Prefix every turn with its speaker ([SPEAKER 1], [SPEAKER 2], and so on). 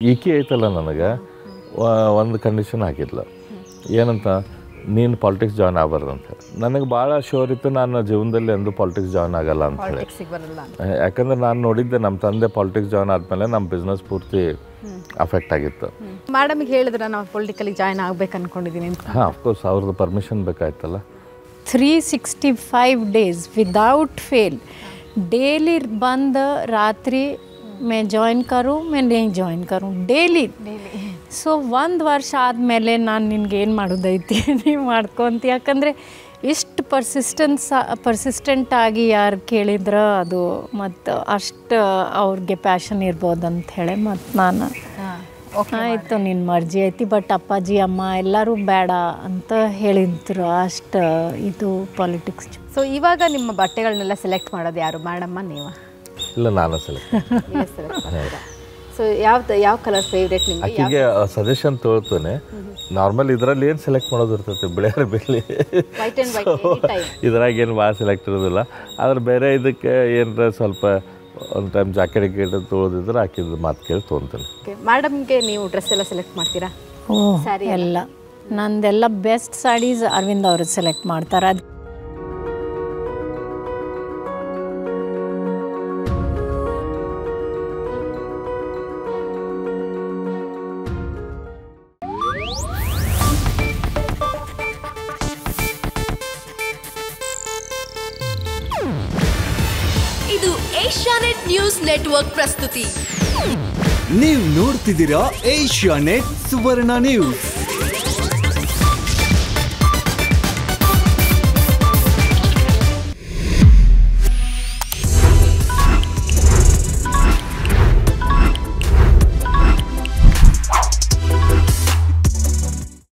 [SPEAKER 1] ಈಕೆ ಐತಲ್ಲ ನನಗೆ ಒಂದು ಕಂಡೀಷನ್ ಹಾಕಿದ್ಲು ಏನಂತ ನೀನು ಪಾಲಿಟಿಕ್ಸ್ ಜಾಯ್ನ್ ಆಗಬಾರ್ದು ಅಂತ ಹೇಳಿ. ನನಗೆ ಭಾಳ ಶೋರ್ ಇತ್ತು ನಾನು ಜೀವನದಲ್ಲಿ ಎಂದೂ ಪಾಲಿಟಿಕ್ಸ್ ಜಾಯ್ನ್ ಆಗಲ್ಲ ಅಂತ ಹೇಳಿ. ಯಾಕಂದ್ರೆ ನಾನು ನೋಡಿದ್ದೆ ನಮ್ಮ ತಂದೆ ಪಾಲಿಟಿಕ್ಸ್ ಜಾಯ್ನ್ ಆದಮೇಲೆ ನಮ್ಮ ಬಿಸ್ನೆಸ್ ಪೂರ್ತಿ ಅಫೆಕ್ಟ್ ಆಗಿತ್ತು.
[SPEAKER 2] ಮೇಡಮ್ಗೆ ಹೇಳಿದ್ರೆ ನಾವು ಪೊಲಿಟಿಕಲಿ ಜಾಯ್ನ್ ಆಗ್ಬೇಕು ಅನ್ಕೊಂಡಿದ್ದೀನಿ.
[SPEAKER 1] ಹಾಂ, ಅಫ್ಕೋರ್ಸ್ ಅವ್ರದ್ದು ಪರ್ಮಿಷನ್ ಬೇಕಾಯ್ತಲ್ಲ.
[SPEAKER 3] 365 days ವಿದೌಟ್ ಫೇಲ್ ಡೇಲಿ ಬಂದು ರಾತ್ರಿ मैं ಜಾಯಿನ್ करूँ मैं नहीं ಜಾಯಿನ್ करूँ ಡೇಲಿ. ಸೊ ಒಂದು ವರ್ಷ ಆದಮೇಲೆ ನಾನು ನಿನ್ಗೆ ಏನು ಮಾಡೋದೈತಿ ನೀವು ಮಾಡ್ಕೊಂತ. ಯಾಕಂದರೆ ಇಷ್ಟು ಪರ್ಸಿಸ್ಟೆಂಟ್ ಆಗಿ ಯಾರು ಕೇಳಿದ್ರೆ ಅದು ಮತ್ತು ಅಷ್ಟು ಅವ್ರಿಗೆ ಪ್ಯಾಷನ್ ಇರ್ಬೋದು ಅಂತ ಹೇಳಿ ಮತ್ತು ನಾನು ಆಯಿತು ನಿನ್ನ ಮರ್ಜಿ ಐತಿ ಬಟ್ ಅಪ್ಪಾಜಿ ಅಮ್ಮ ಎಲ್ಲರೂ ಬೇಡ ಅಂತ ಹೇಳಿದ್ರು. ಅಷ್ಟು ಇದು ಪಾಲಿಟಿಕ್ಸ್.
[SPEAKER 2] ಸೊ ಇವಾಗ ನಿಮ್ಮ ಬಟ್ಟೆಗಳನ್ನೆಲ್ಲ ಸೆಲೆಕ್ಟ್ ಮಾಡೋದು ಯಾರು, ಮೇಡಮ್ಮ ನೀವು?
[SPEAKER 1] ಇಲ್ಲ, ನಾನು ಸೆಲೆಕ್ಟ್.
[SPEAKER 2] ಸೊ ಯಾವ ಕಲರ್ ಫೇವ್ರೇಟ್ ನಿಮಗೆ?
[SPEAKER 1] ಆಕೆಗೆ ಸಜೆಷನ್ ತೊಗೊಳ್ತೇನೆ. ನಾರ್ಮಲ್ ಇದರಲ್ಲಿ ಏನು ಸೆಲೆಕ್ಟ್ ಮಾಡೋದು ಇರ್ತೈತೆ, ಬಿಳಿಯಾರ ಬಿಳಿ, ಇದ್ರಾಗ ಏನು ಭಾಳ ಸೆಲೆಕ್ಟ್ ಇರೋದಿಲ್ಲ. ಆದ್ರೆ ಬೇರೆ ಇದಕ್ಕೆ ಏನರ ಸ್ವಲ್ಪ ಒಂದು ಟೈಮ್ ಜಾಕೆಟ್ ಗಿಕೆಟ್ ತೊಗೊಳೋದಿದ್ರೆ ಹಾಕಿದ್ದು ಮಾತು ಕೇಳಿ ತೊಗೊತೀನಿ.
[SPEAKER 2] ಮೇಡಮ್ಗೆ ನೀವು ಡ್ರೆಸ್ ಎಲ್ಲ ಸೆಲೆಕ್ಟ್ ಮಾಡ್ತೀರಾ?
[SPEAKER 3] ಸ್ಯಾರಿ ಎಲ್ಲ ನಂದೆಲ್ಲ ಬೆಸ್ಟ್ ಸ್ಯಾರೀಸ್ ಅರವಿಂದ್ ಅವರು ಸೆಲೆಕ್ಟ್ ಮಾಡ್ತಾರೆ. ಅದು
[SPEAKER 4] ಇದು ಏಷ್ಯಾನೆಟ್ ನ್ಯೂಸ್ ನೆಟ್ವರ್ಕ್ ಪ್ರಸ್ತುತಿ.
[SPEAKER 5] ನೀವು ನೋಡ್ತಿದ್ದೀರಾ ಏಷ್ಯಾನೆಟ್ ಸುವರ್ಣ ನ್ಯೂಸ್.